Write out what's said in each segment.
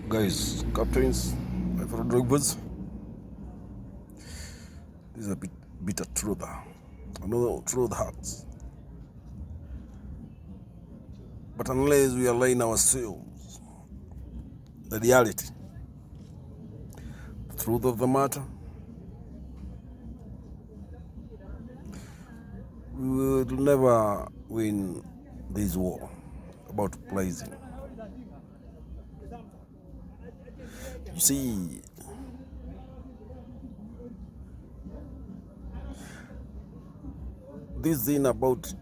Guys, captains, my fellow drivers, this is a bit of truth. I know truth hurts. But unless we align ourselves, the reality, the truth of the matter, we will never win this war about pleasing. You see, this thing about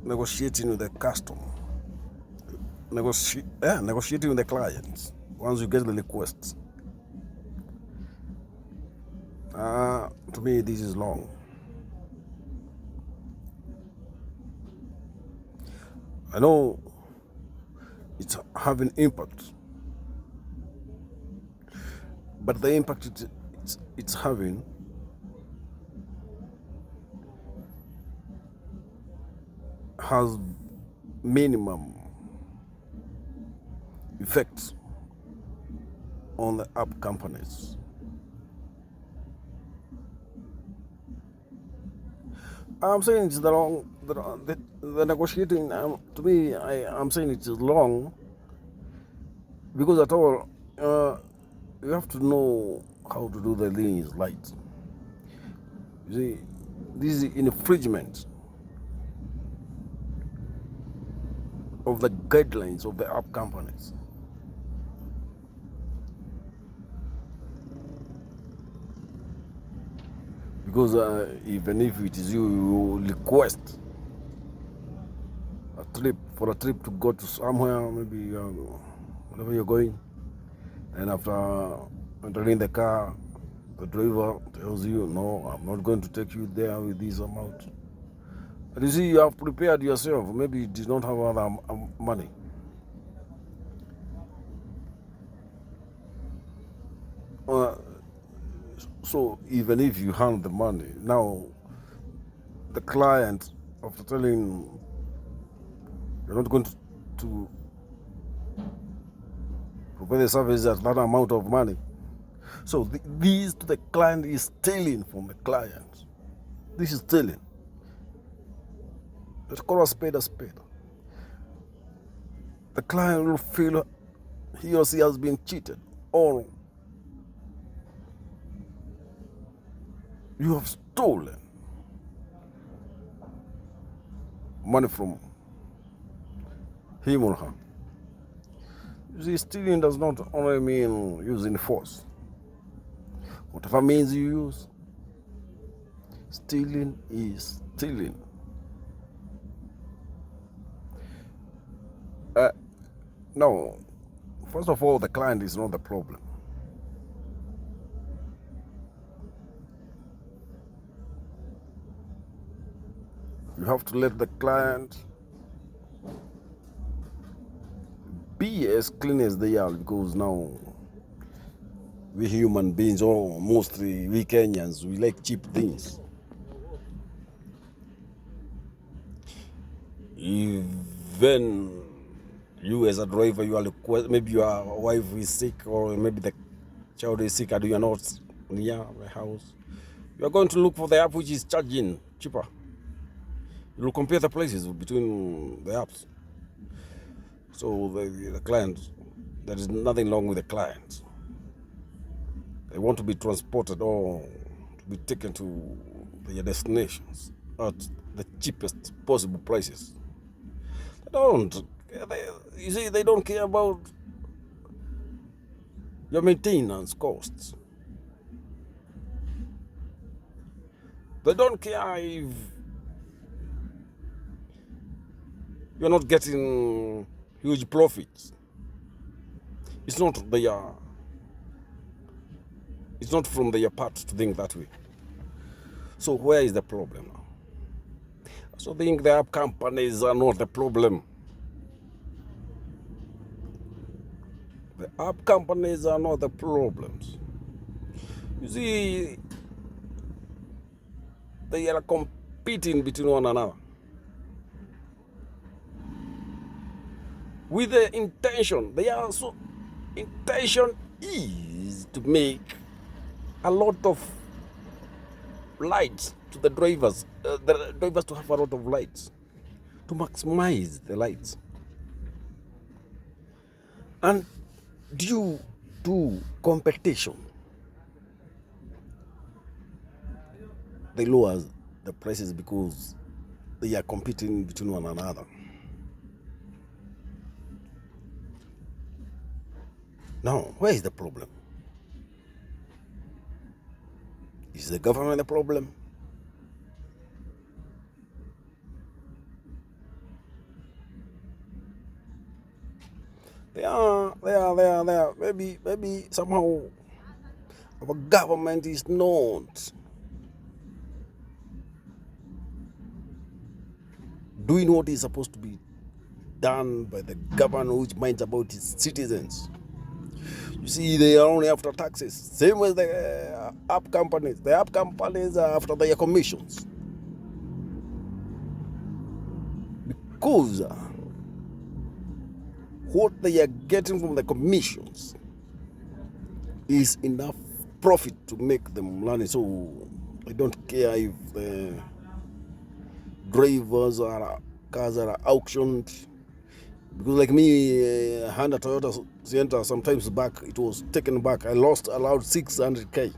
negotiating with the customer, negotiating with the clients once you get the request. To me, this is long. I know it's having impact, but the impact it's having has minimum effects on the app companies. I'm saying it's the negotiating. To me, I'm saying it's long because at all you have to know how to do the things right. You see, this is infringement of the guidelines of the app companies. Because even if it is you request a trip to go to somewhere, maybe wherever you're going, and after entering the car, the driver tells you, no, I'm not going to take you there with this amount. And you see, you have prepared yourself. Maybe you did not have other money. So even if you hand the money, now the client, after telling you're not going to provide the service at that amount of money, so this to the client is stealing from the client. This is stealing. Let's call a spade a spade. The client will feel he or she has been cheated, or you have stolen money from him or her. You see, stealing does not only mean using force. Whatever means you use, stealing is stealing. No, first of all, the client is not the problem. You have to let the client be as clean as they are, because now we human beings, or mostly we Kenyans, we like cheap things. Even you as a driver, you are maybe your wife is sick, or maybe the child is sick and you are not near the house. You are going to look for the app which is charging cheaper. You will compare the prices between the apps. So the client, there is nothing wrong with the client. They want to be transported or to be taken to their destinations at the cheapest possible prices. You see, they don't care about your maintenance costs. They don't care if you're not getting huge profits. It's not from their part to think that way. So where is the problem now? So I think the app companies are not the problem. The app companies are not the problems. You see, they are competing between one another. with the intention. Intention is to make a lot of lights to the drivers to have a lot of lights, to maximize the lights. And due to competition, they lower the prices because they are competing between one another. Now, where is the problem? Is the government the problem? They are. Maybe somehow our government is not doing what is supposed to be done by the government, which minds about its citizens. You see, they are only after taxes. Same as the app companies. The app companies are after their commissions. Because what they are getting from the commissions is enough profit to make them money. So they don't care if the drivers or cars are auctioned. Because like me, I had a Toyota Sienna sometimes back, it was taken back. I lost allowed 600k.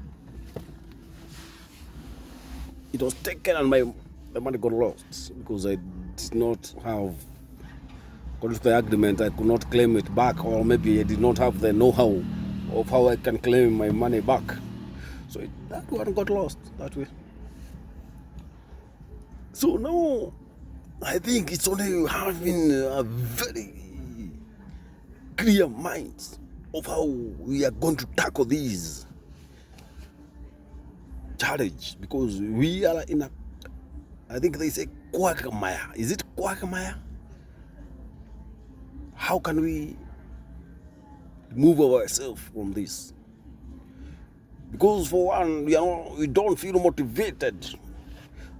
It was taken and the money got lost because I did not have, according to the agreement, I could not claim it back, or maybe I did not have the know-how of how I can claim my money back. So that one got lost that way. So now, I think it's only having a very clear mind of how we are going to tackle these challenge, because we are in a, I think they say quagmire. Is it quagmire? How can we move ourselves from this? Because for one, we don't feel motivated.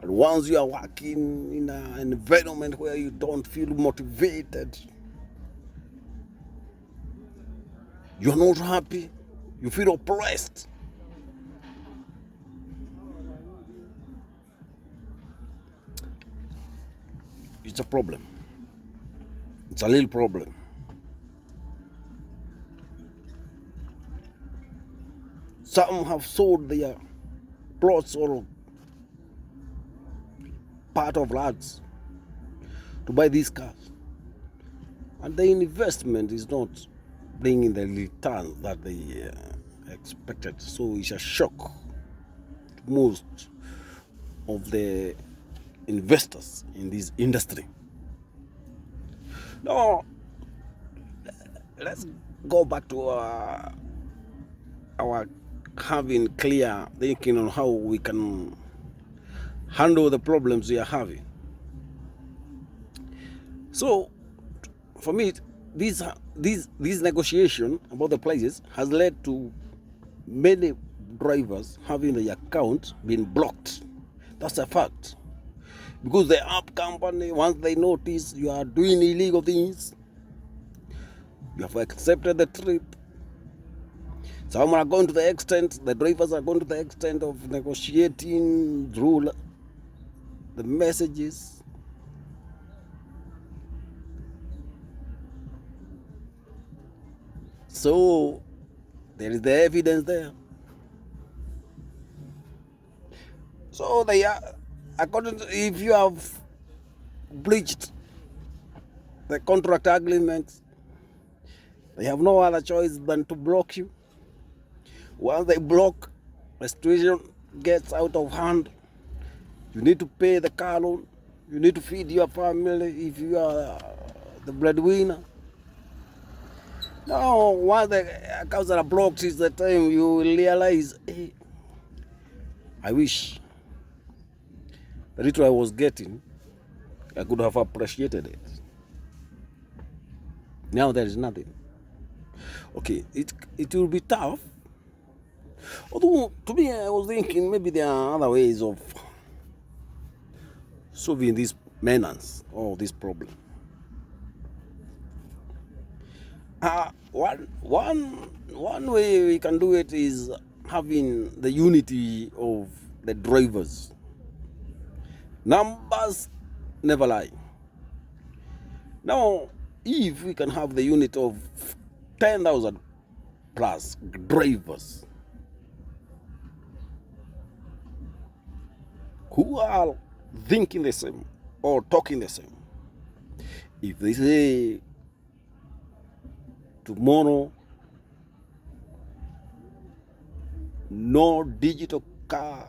And once you are working in an environment where you don't feel motivated, you're not happy, you feel oppressed. It's a problem. It's a little problem. Some have sold their plots or part of lands to buy these cars, and the investment is not bringing the return that they expected. So it's a shock to most of the investors in this industry. Now, let's go back to our having clear thinking on how we can handle the problems we are having. So, for me, this negotiation about the prices has led to many drivers having their account being blocked. That's a fact. Because the app company, once they notice you are doing illegal things, you have accepted the trip. Some are going to the extent, the drivers are going to the extent of negotiating through the messages. So there is the evidence there. So they are, according to, if you have breached the contract agreement, they have no other choice than to block you. Once they block, the situation gets out of hand. You need to pay the car loan. You need to feed your family if you are the breadwinner. Now, once the accounts are blocked, is the time you will realize, hey, I wish the little I was getting, I could have appreciated it. Now there is nothing. Okay, it will be tough. Although, to me, I was thinking maybe there are other ways of solving this menace or this problem. One way we can do it is having the unity of the drivers. Numbers never lie. Now, if we can have the unit of 10,000 plus drivers who are thinking the same or talking the same, if they say tomorrow no digital car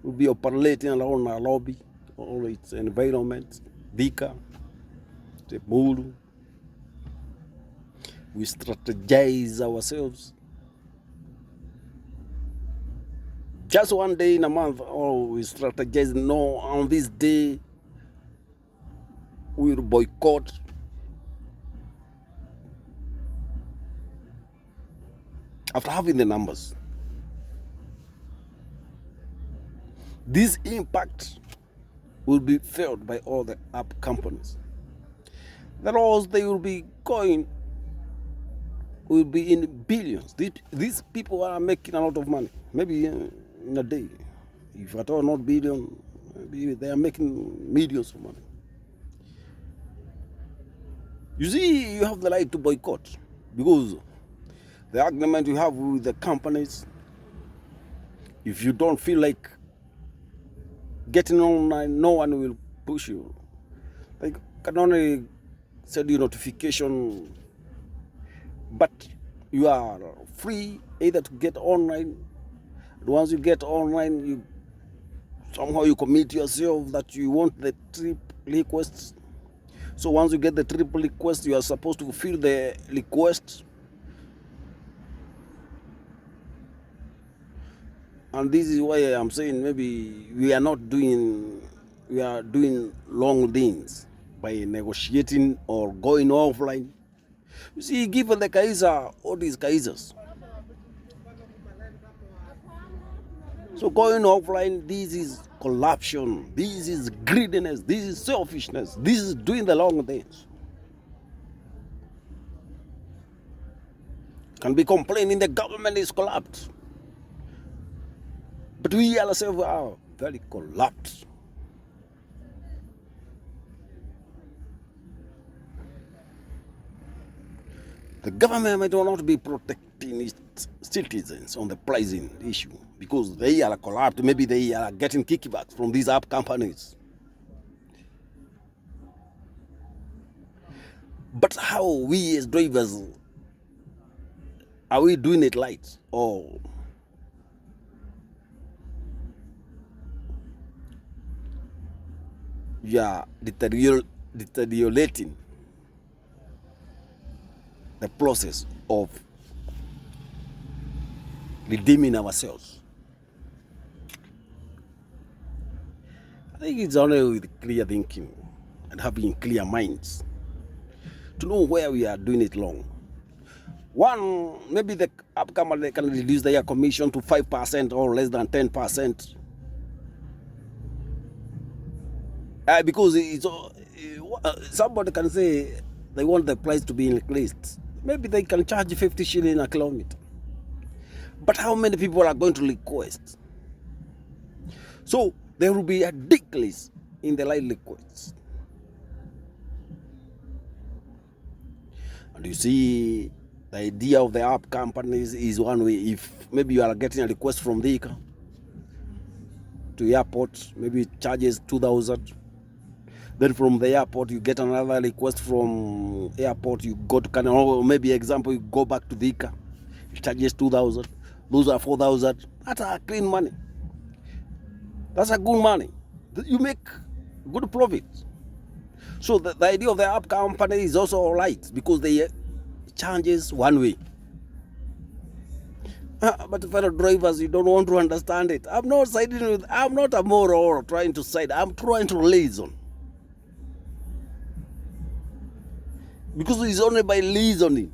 will be operating around our lobby or its environment, Thika, the Mulu, we strategize ourselves. Just one day in a month, or we strategize, no, on this day, we will boycott. After having the numbers, this impact will be felt by all the app companies. The laws they will be going will be in billions. These people are making a lot of money, maybe in a day. If at all not billion, maybe they are making millions of money. You see, you have the right to boycott because the argument you have with the companies, if you don't feel like getting online, no one will push you. They can only send you notification, but you are free either to get online. And once you get online, you somehow you commit yourself that you want the trip requests. So once you get the trip request, you are supposed to fulfill the request. And this is why I'm saying maybe we are doing long things by negotiating or going offline. You see, given the Kaiser, all these Kaisers. So going offline, this is corruption, this is greediness, this is selfishness, this is doing the long things. Can be complaining the government is corrupt, but we ourselves are very corrupt. The government might not be protecting its citizens on the pricing issue because they are corrupt. Maybe they are getting kickbacks from these app companies. But how we as drivers, are we doing it right? Or we are deteriorating the process of redeeming ourselves? I think it's only with clear thinking and having clear minds to know where we are doing it wrong. One, maybe the app company can reduce their commission to 5% or less than 10%. Because it's, somebody can say they want the price to be increased. Maybe they can charge 50 shillings a kilometer. But how many people are going to request? So there will be a decrease in the light requests. And you see, the idea of the app companies is one way. If maybe you are getting a request from Thika to airport, maybe it charges 2,000. Then from the airport, you get another request from airport, you go to Canada, or maybe example, you go back to Thika, it charges 2,000. Those are 4,000. That's a clean money. That's a good money. You make good profit. So the idea of the app company is also all right because they charges one way. But fellow drivers, you don't want to understand it. I'm not siding with, I'm not a moral or trying to side. I'm trying to reason. Because it's only by reasoning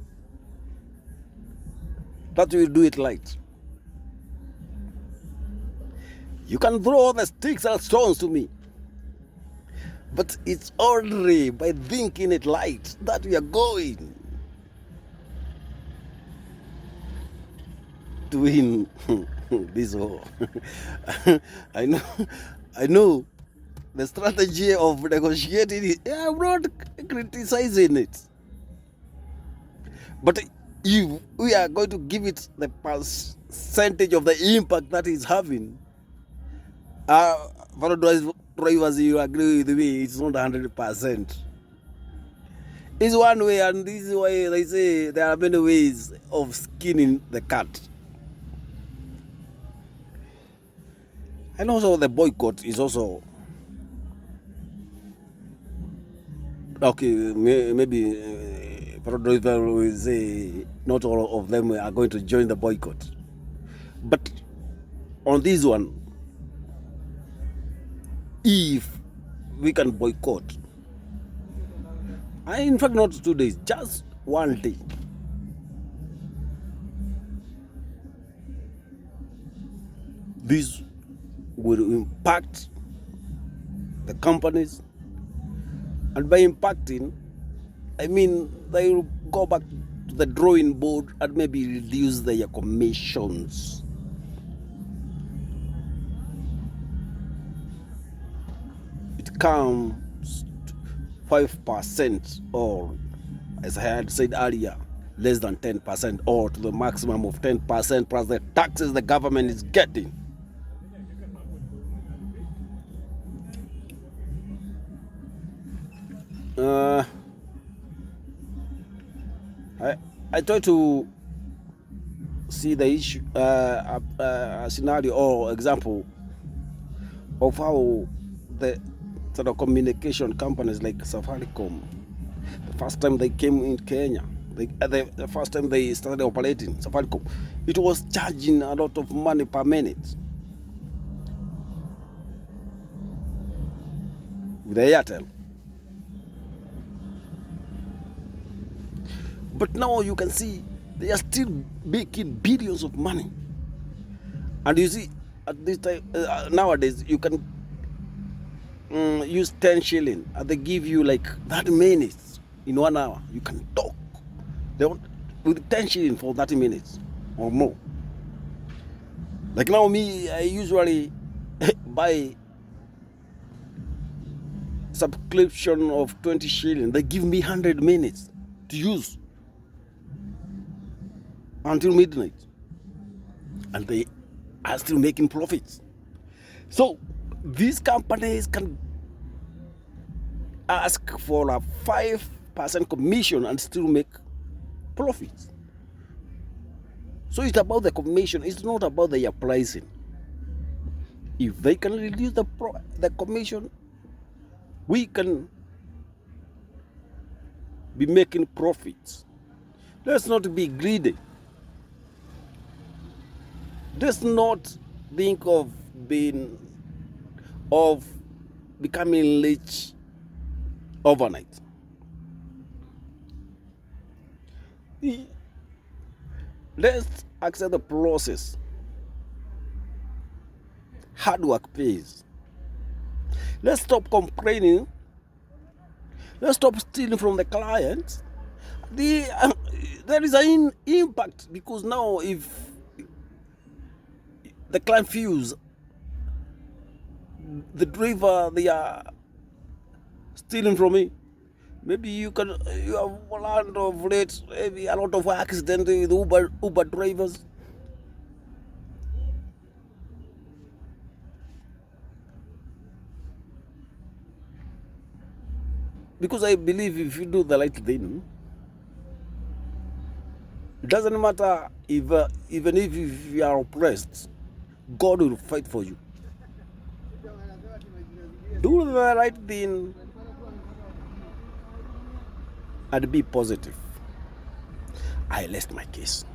that we do it right. You can throw all the sticks and stones to me, but it's only by thinking it right that we are going. to win this war. I know, I know the strategy of negotiating it. I'm not criticizing it, but if we are going to give it the percentage of the impact that is having, for drivers, you agree with me, it's not 100%. It's one way, and this way they say there are many ways of skinning the cat. And also the boycott is also okay. Maybe driver will say not all of them are going to join the boycott, but on this one, if we can boycott, in fact not 2 days, just 1 day, this will impact the companies, and by impacting, I mean they will go back to the drawing board and maybe reduce their commissions. It comes to 5%, or as I had said earlier, less than 10%, or to the maximum of 10% plus the taxes the government is getting. I try to see the issue, a scenario or example of how the sort of communication companies like Safaricom, the first time they came in Kenya, the first time they started operating, Safaricom, it was charging a lot of money per minute with the Airtel. But now you can see they are still making billions of money. And you see, at this time, nowadays, you can use 10 shilling and they give you like 30 minutes in 1 hour. You can talk. They want with 10 shilling for 30 minutes or more. Like now, me, I usually buy subscription of 20 shilling. They give me 100 minutes to use until midnight, and they are still making profits. So these companies can ask for a 5% commission and still make profits. So it's about the commission, it's not about their pricing. If they can reduce the commission, we can be making profits. Let's not be greedy. Let's not think of becoming rich overnight. Let's accept the process. Hard work pays. Let's stop complaining. Let's stop stealing from the clients. There is an impact, because now if the client feels the driver, they are stealing from me, maybe you have a lot of late, maybe a lot of accidents with Uber drivers. Because I believe if you do the right thing, it doesn't matter even if you are oppressed, God will fight for you. Do the right thing and be positive. I rest my case.